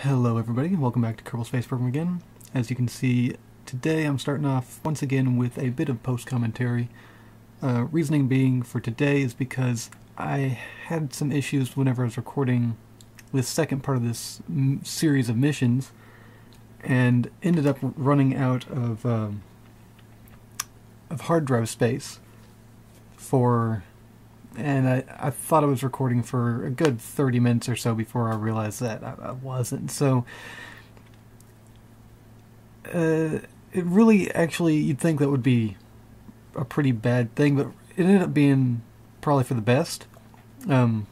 Hello everybody, welcome back to Kerbal Space Program again. As you can see, today I'm starting off once again with a bit of post-commentary. Reasoning being for today is because I had some issues whenever I was recording this second part of this series of missions, and ended up running out of hard drive space and I thought I was recording for a good 30 minutes or so before I realized that I wasn't. So it really, actually, you'd think that would be a pretty bad thing, but it ended up being probably for the best. Because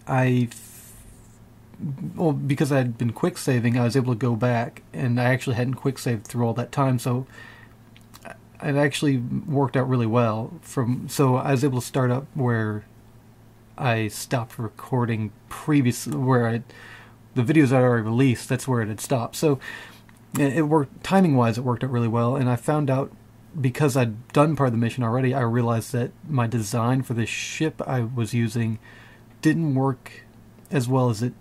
I had been quick saving, I was able to go back, and I actually hadn't quick saved through all that time, so it actually worked out really well. So I was able to start up where I stopped recording previously, the videos I'd already released, that's where it had stopped. So it worked, timing-wise, it worked out really well, and I found out, because I'd done part of the mission already, I realized that my design for this ship I was using didn't work as well as it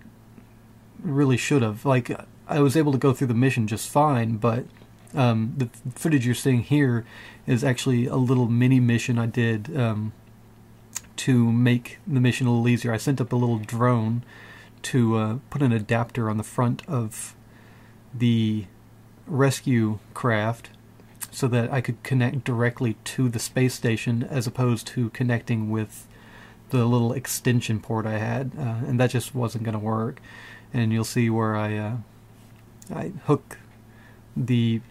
really should have. Like, I was able to go through the mission just fine, but the footage you're seeing here is actually a little mini mission I did to make the mission a little easier. I sent up a little drone to put an adapter on the front of the rescue craft so that I could connect directly to the space station as opposed to connecting with the little extension port I had, and that just wasn't going to work. And you'll see where I hook the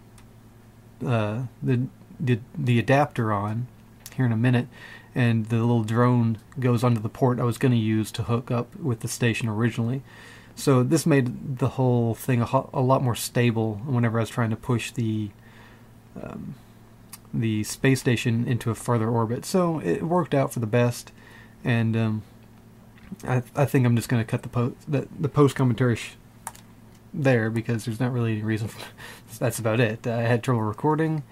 adapter on here in a minute, and the little drone goes onto the port I was going to use to hook up with the station originally. So this made the whole thing a lot more stable whenever I was trying to push the space station into a further orbit. So it worked out for the best, and I think I'm just going to cut the post commentary there, because there's not really any reason for that's about it. I had trouble recording,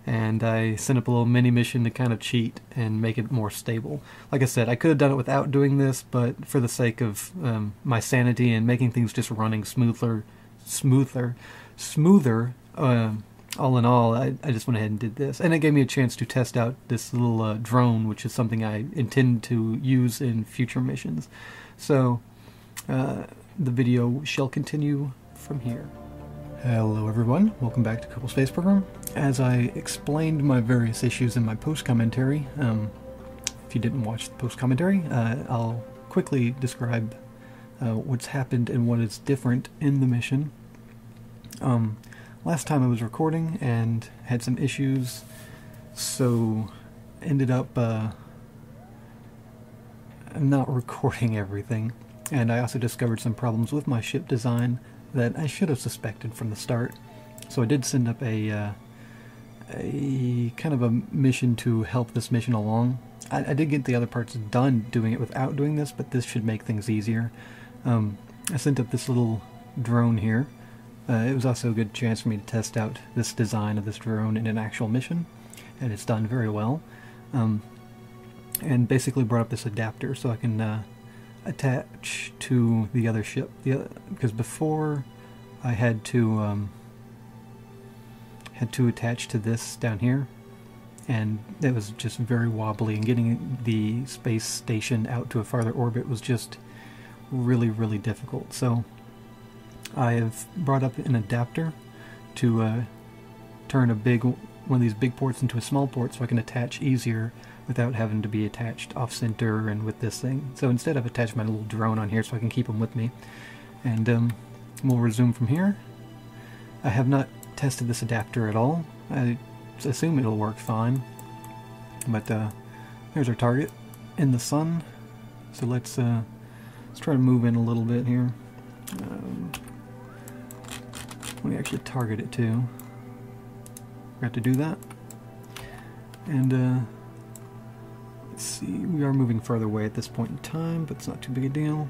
and I sent up a little mini mission to kind of cheat and make it more stable. Like I said, I could have done it without doing this, but for the sake of my sanity and making things just running smoother, all in all, I just went ahead and did this. And it gave me a chance to test out this little drone, which is something I intend to use in future missions. So the video shall continue from here. Hello everyone, welcome back to Kerbal Space Program. As I explained my various issues in my post-commentary, if you didn't watch the post-commentary, I'll quickly describe what's happened and what is different in the mission. Last time I was recording and had some issues, so ended up not recording everything. And I also discovered some problems with my ship design that I should have suspected from the start. So I did send up a kind of a mission to help this mission along. I did get the other parts done doing it without doing this, but this should make things easier. I sent up this little drone here. It was also a good chance for me to test out this design of this drone in an actual mission, and it's done very well. And basically brought up this adapter so I can attach to the other ship, because before I had to attach to this down here, and it was just very wobbly, and getting the space station out to a farther orbit was just really difficult. So I have brought up an adapter to turn one of these big ports into a small port so I can attach easier without having to be attached off-center and with this thing. So instead I've attached my little drone on here so I can keep them with me. And we'll resume from here. I have not tested this adapter at all. I assume it'll work fine. But there's our target in the sun. So let's try to move in a little bit here. Let me actually target it too. Forgot to do that. And let's see, we are moving further away at this point in time, but it's not too big a deal.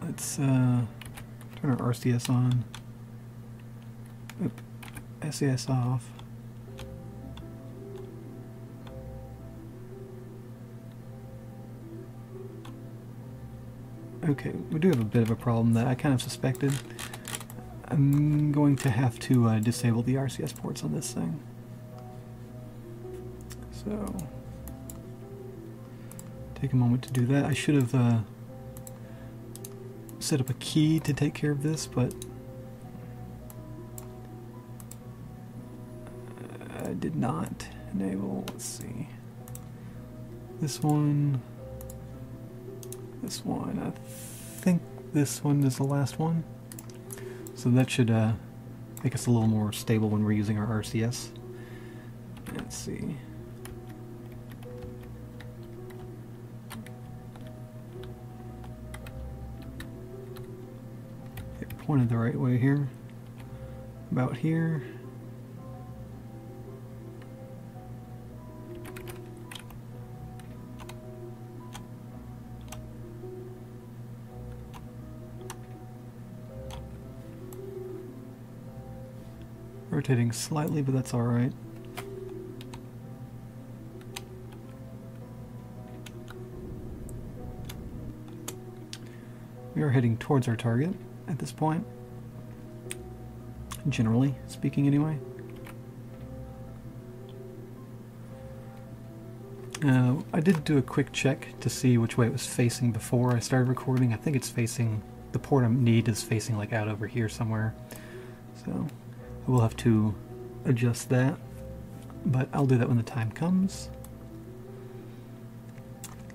Let's turn our RCS on. Oop, SAS off. Okay, we do have a bit of a problem that I kind of suspected. I'm going to have to disable the RCS ports on this thing. So, take a moment to do that. I should have set up a key to take care of this, but I did not enable. Let's see. This one. This one. I think this one is the last one. So that should make us a little more stable when we're using our RCS. Let's see. Get pointed the right way here. About here. Rotating slightly, but that's alright. We are heading towards our target at this point. Generally speaking, anyway. I did do a quick check to see which way it was facing before I started recording. I think it's facing, the port I need is facing like out over here somewhere. So I will have to adjust that, but I'll do that when the time comes.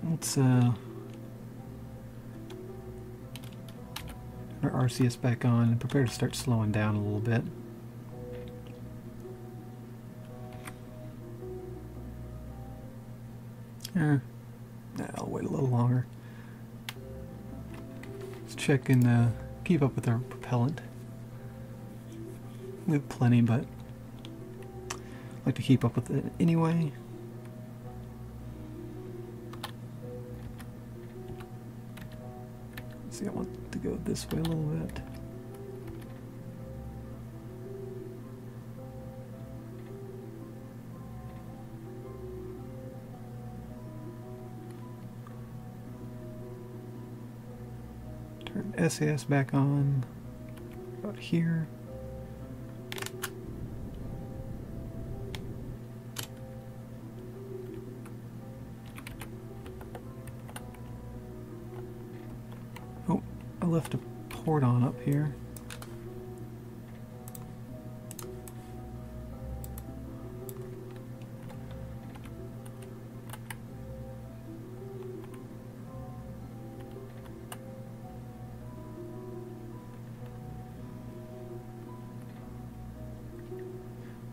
Let's turn our RCS back on and prepare to start slowing down a little bit. I'll wait a little longer. Let's check and keep up with our propellant. We have plenty, but I like to keep up with it anyway. Let's see, I want to go this way a little bit. Turn SAS back on, about here. Oh, I left a port on up here.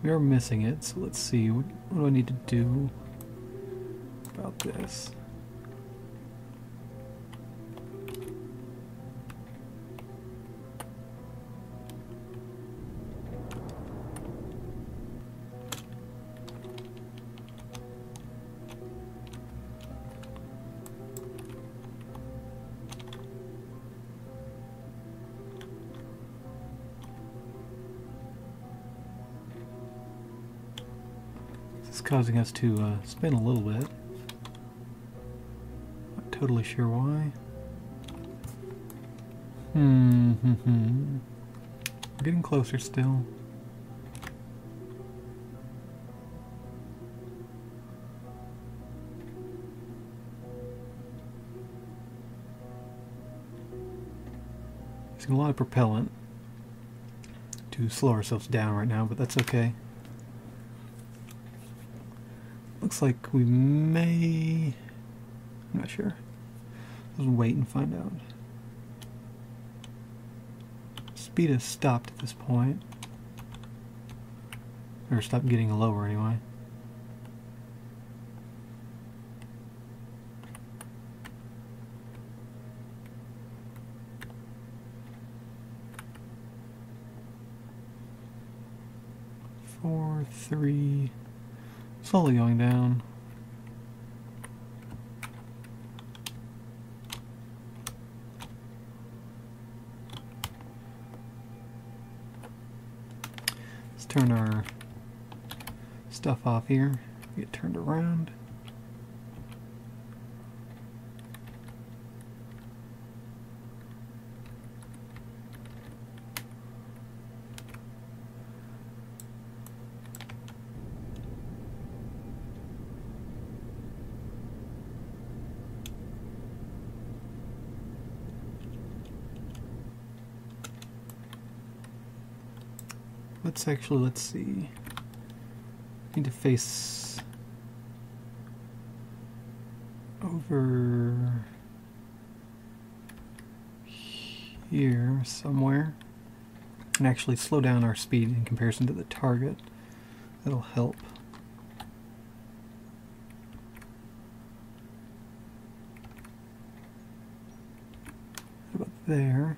We are missing it, so let's see, what do I need to do about this? It's causing us to spin a little bit. Not totally sure why. We're getting closer still. Using a lot of propellant to slow ourselves down right now, but that's okay. Looks like we may... I'm not sure. Let's wait and find out. Speed has stopped at this point. Or stopped getting lower anyway. Four, three... Slowly going down. Let's turn our stuff off here. Get turned around. let's see. Need to face over here somewhere and actually slow down our speed in comparison to the target. That'll help. How about there?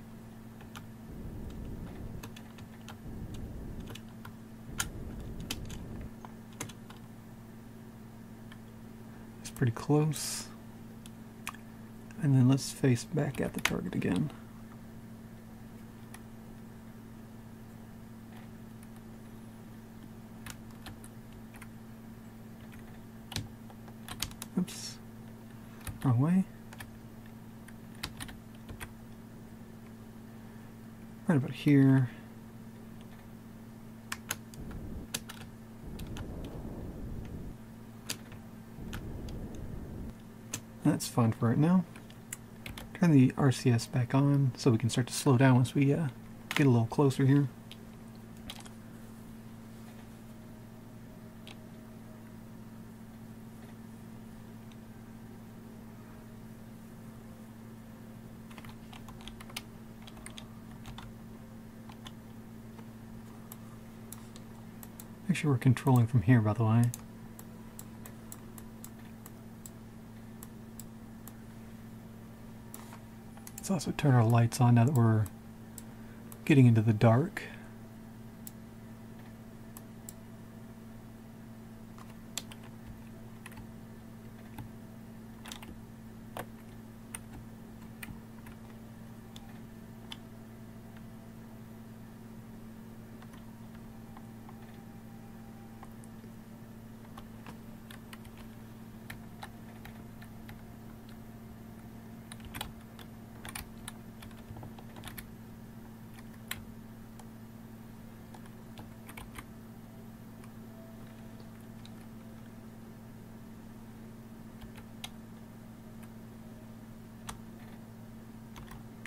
It's pretty close. And then let's face back at the target again. Oops, wrong way. Right about here. That's fine for right now. Turn the RCS back on so we can start to slow down once we get a little closer here. Make sure we're controlling from here, by the way. Let's also turn our lights on now that we're getting into the dark.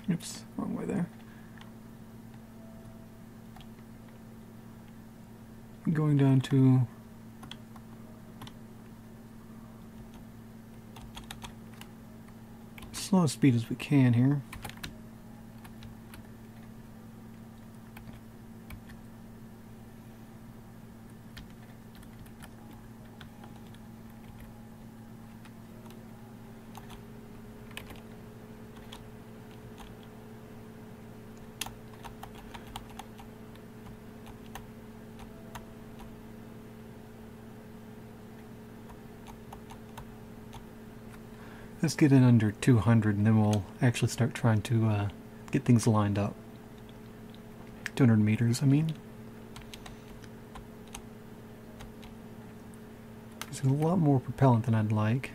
Oops, wrong way there. Going down to slow speed as we can here. Let's get in under 200 and then we'll actually start trying to get things lined up. 200 meters, I mean. There's a lot more propellant than I'd like.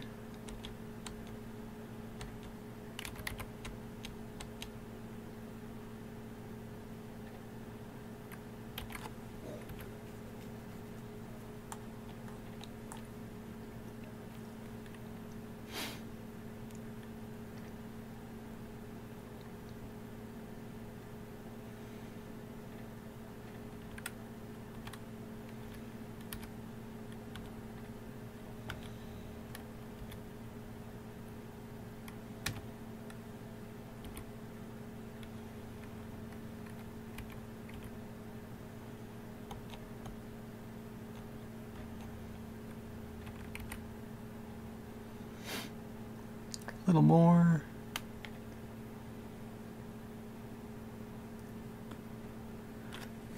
A little more.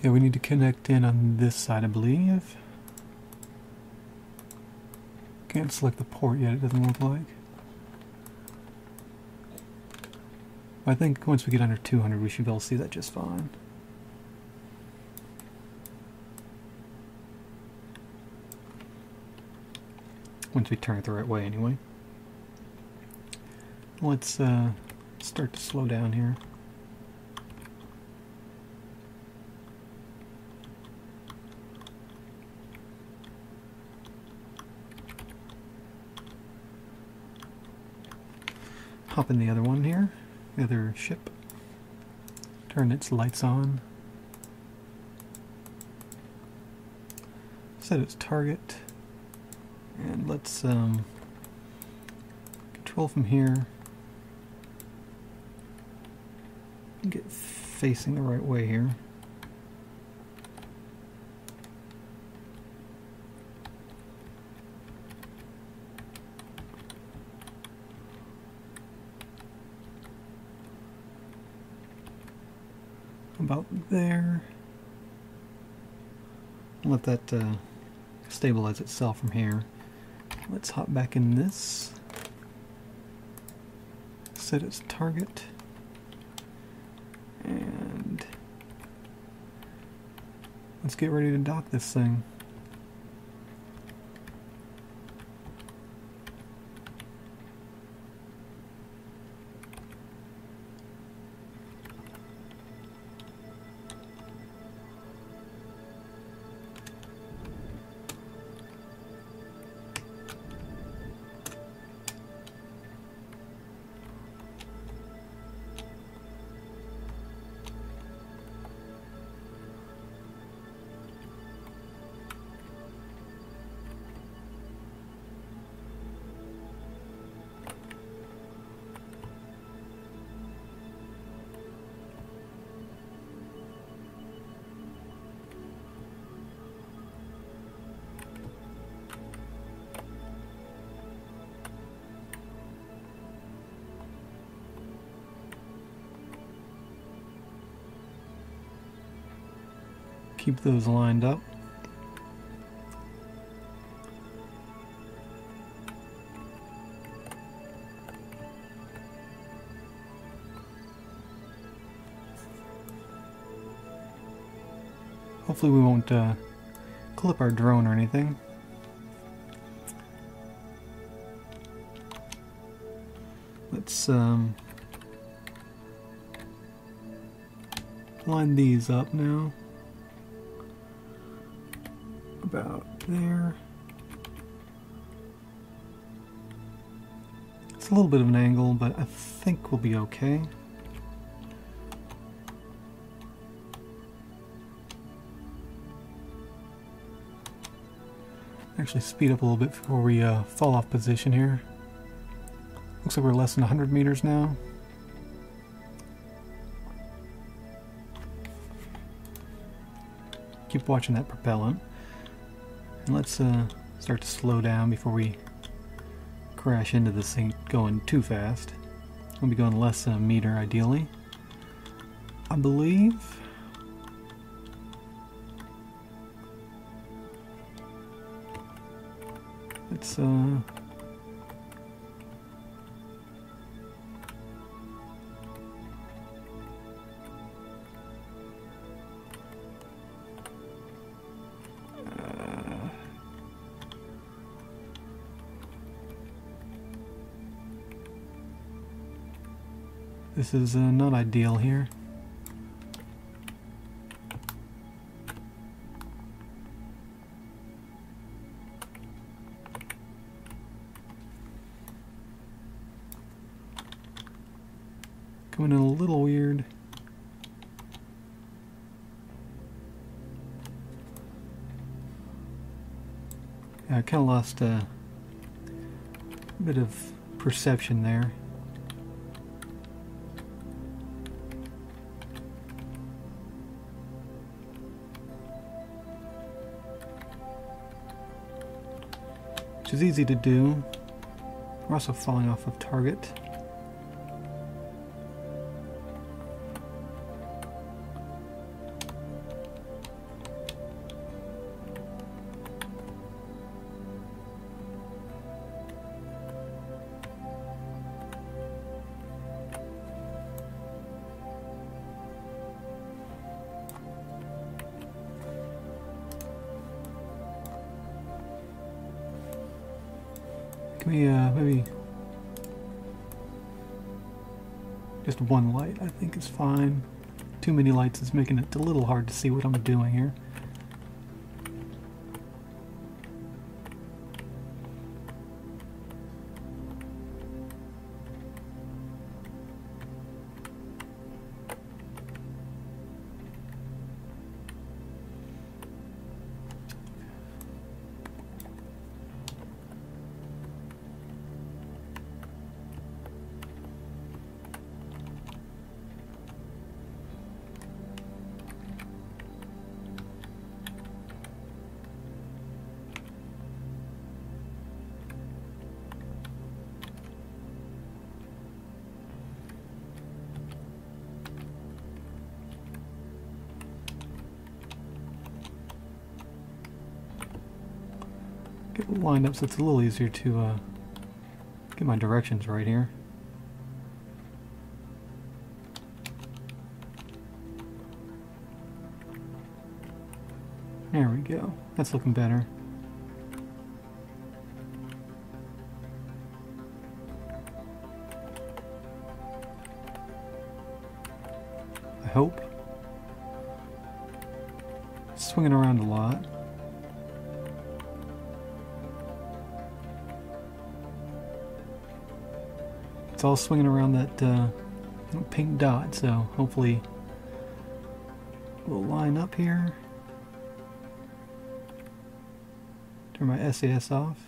Yeah, we need to connect in on this side, I believe. Can't select the port yet, it doesn't look like. I think once we get under 200 we should be able to see that just fine. Once we turn it the right way anyway. Let's start to slow down here. Hop in the other one here, the other ship. Turn its lights on. set its target, and let's control from here. Get facing the right way here. About there. Let that stabilize itself from here. Let's hop back in this. Set its target. And let's get ready to dock this thing. Keep those lined up. Hopefully we won't clip our drone or anything. Let's line these up now. About there. It's a little bit of an angle, but I think we'll be okay. Actually speed up a little bit before we fall off position here. Looks like we're less than 100 meters now. Keep watching that propellant. And let's start to slow down before we crash into this thing going too fast. We'll be going less than a meter ideally, I believe. It's this is not ideal here. Coming in a little weird. I kind of lost a bit of perception there. Which is easy to do. We're also falling off of target. Can we maybe just one light I think is fine. Too many lights is making it a little hard to see what I'm doing here. lined up so it's a little easier to get my directions right here. There we go. That's looking better. I hope. Swinging around a lot. It's all swinging around that pink dot, so hopefully we'll line up here. Turn my SAS off.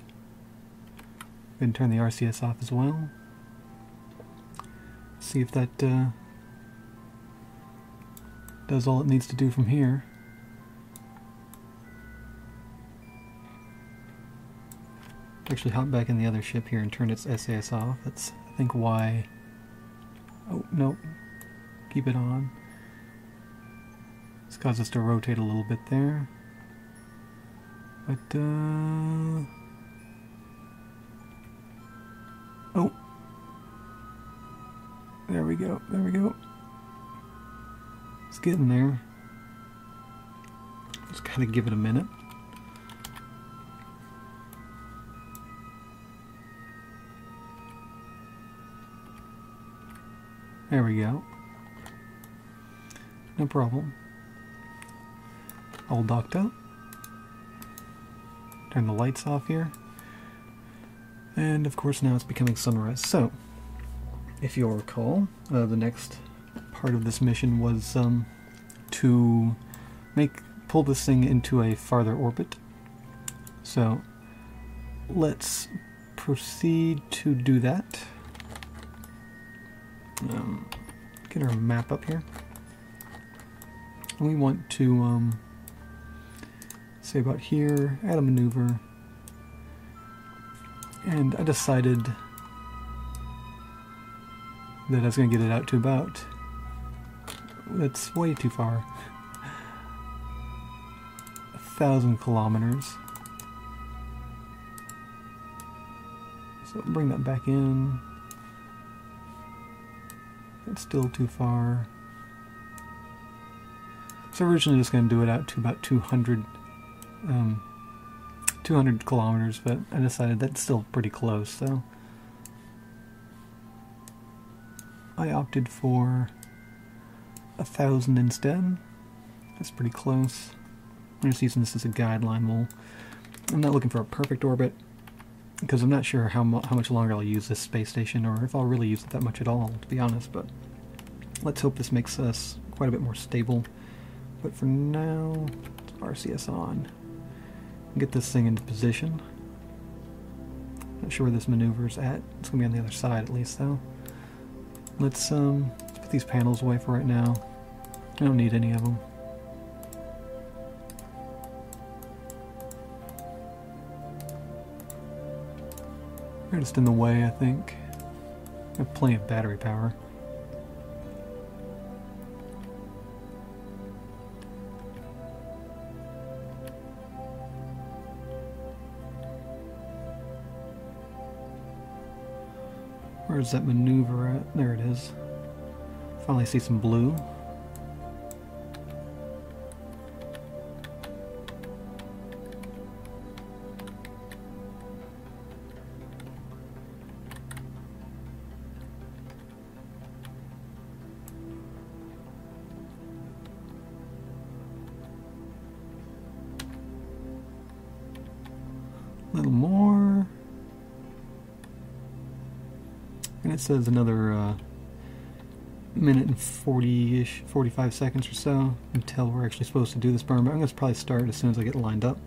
And turn the RCS off as well. See if that does all it needs to do from here. Actually hop back in the other ship here and turn its SAS off. That's, I think, why... Oh, nope. Keep it on. This caused us to rotate a little bit there. But, oh! There we go, there we go. It's getting there. Just kind of give it a minute. There we go. No problem. All docked up. Turn the lights off here. And of course now it's becoming sunrise. So, if you'll recall, the next part of this mission was to pull this thing into a farther orbit. So, let's proceed to do that. Get our map up here. We want to say about here, add a maneuver, and I decided that I was going to get it out to about, that's way too far, 1,000 kilometers. So bring that back in. It's still too far. So originally just going to do it out to about 200 kilometers, but I decided that's still pretty close, so I opted for 1,000 instead. That's pretty close. I'm just using this as a guideline. I'm not looking for a perfect orbit, because I'm not sure how much longer I'll use this space station, or if I'll really use it that much at all, to be honest, but let's hope this makes us quite a bit more stable. But for now, let's RCS on. Get this thing into position. Not sure where this maneuver's at. It's going to be on the other side at least, though. Let's put these panels away for right now. I don't need any of them. They're just in the way, I think. I have plenty of battery power. Where's that maneuver at? There it is. Finally see some blue. A little more. And it says another minute and 40-ish, 45 seconds or so until we're actually supposed to do this burn. But I'm going to probably start as soon as I get lined up,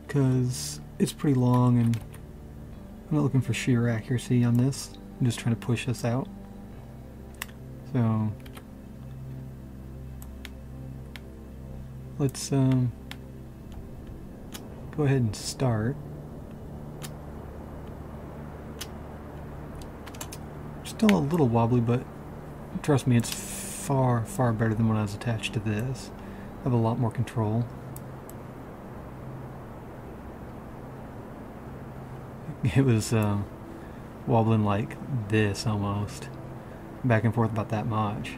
because it's pretty long and I'm not looking for sheer accuracy on this. I'm just trying to push this out. So let's go ahead and start. Still a little wobbly, but trust me, it's far, far better than when I was attached to this. I have a lot more control. it was wobbling like this almost, back and forth about that much,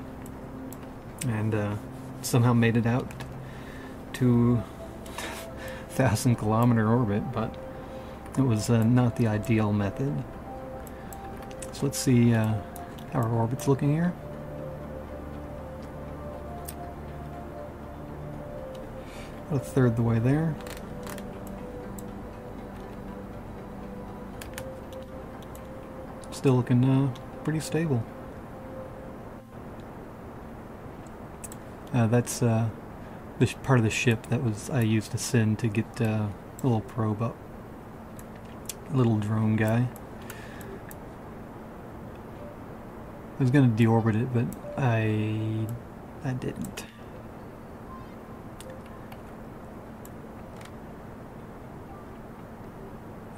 and somehow made it out to 1,000-kilometer orbit, but it was not the ideal method. So let's see how our orbit's looking here. About a third the way there. Still looking pretty stable. That's the part of the ship that I used to send to get a little probe up. A little drone guy. I was gonna deorbit it, but I didn't.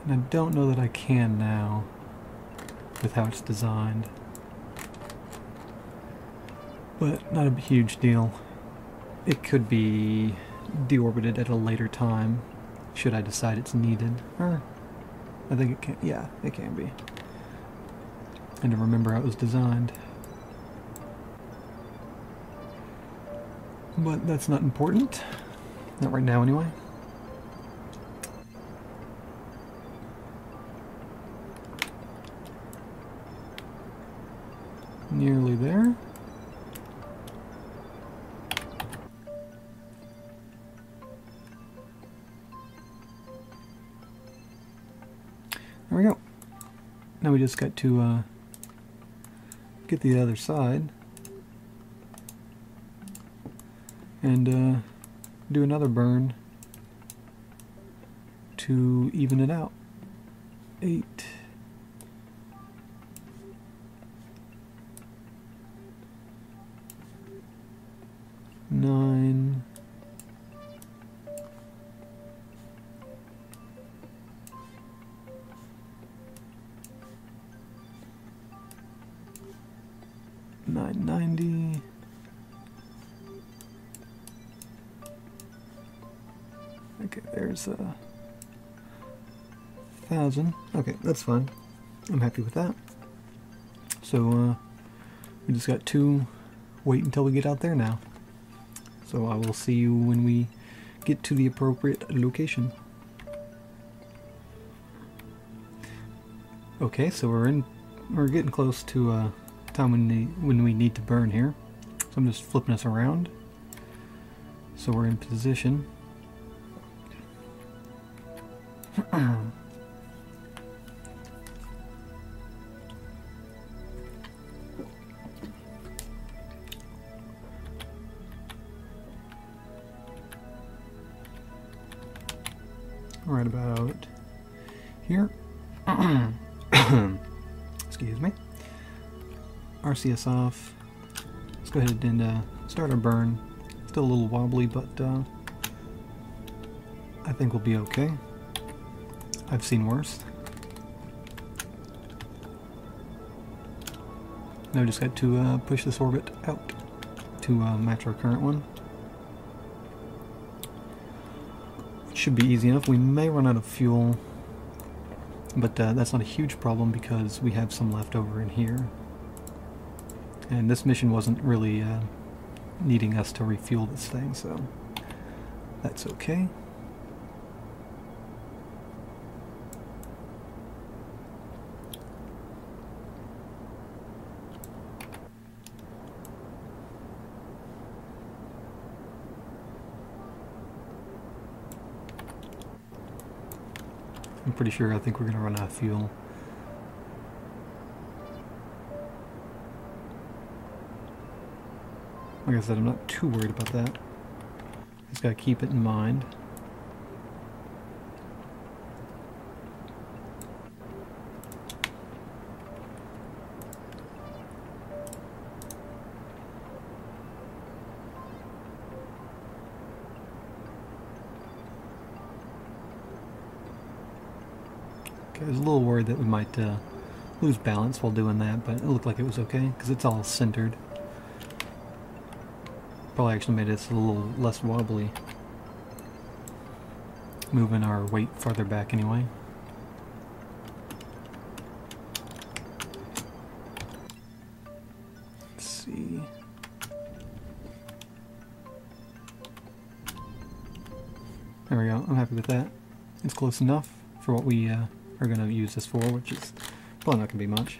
And I don't know that I can now with how it's designed. But not a huge deal. It could be deorbited at a later time, should I decide it's needed. Or I think it can. Yeah, it can be. And to remember how it was designed. But that's not important. Not right now, anyway. Nearly there. There we go. Now we just got to get the other side and do another burn to even it out. 8. 9. 990. Okay, there's 1,000. Okay, that's fine. I'm happy with that. So we just got to wait until we get out there now. So I will see you when we get to the appropriate location. Okay, so we're getting close to time when we need to burn here. So I'm just flipping us around. So we're in position. Right about here. Excuse me. RCS off. Let's go ahead and start our burn. Still a little wobbly, but I think we'll be okay. I've seen worse. Now we just got to push this orbit out to match our current one. Should be easy enough. We may run out of fuel, but that's not a huge problem because we have some left over in here. And this mission wasn't really needing us to refuel this thing, so that's okay. I'm pretty sure I think we're going to run out of fuel. Like I said, I'm not too worried about that. Just got to keep it in mind. I was a little worried that we might lose balance while doing that, but it looked like it was okay because it's all centered. Probably actually made it a little less wobbly, moving our weight farther back anyway. There we go. I'm happy with that. It's close enough for what we are going to use this for, which is probably not going to be much.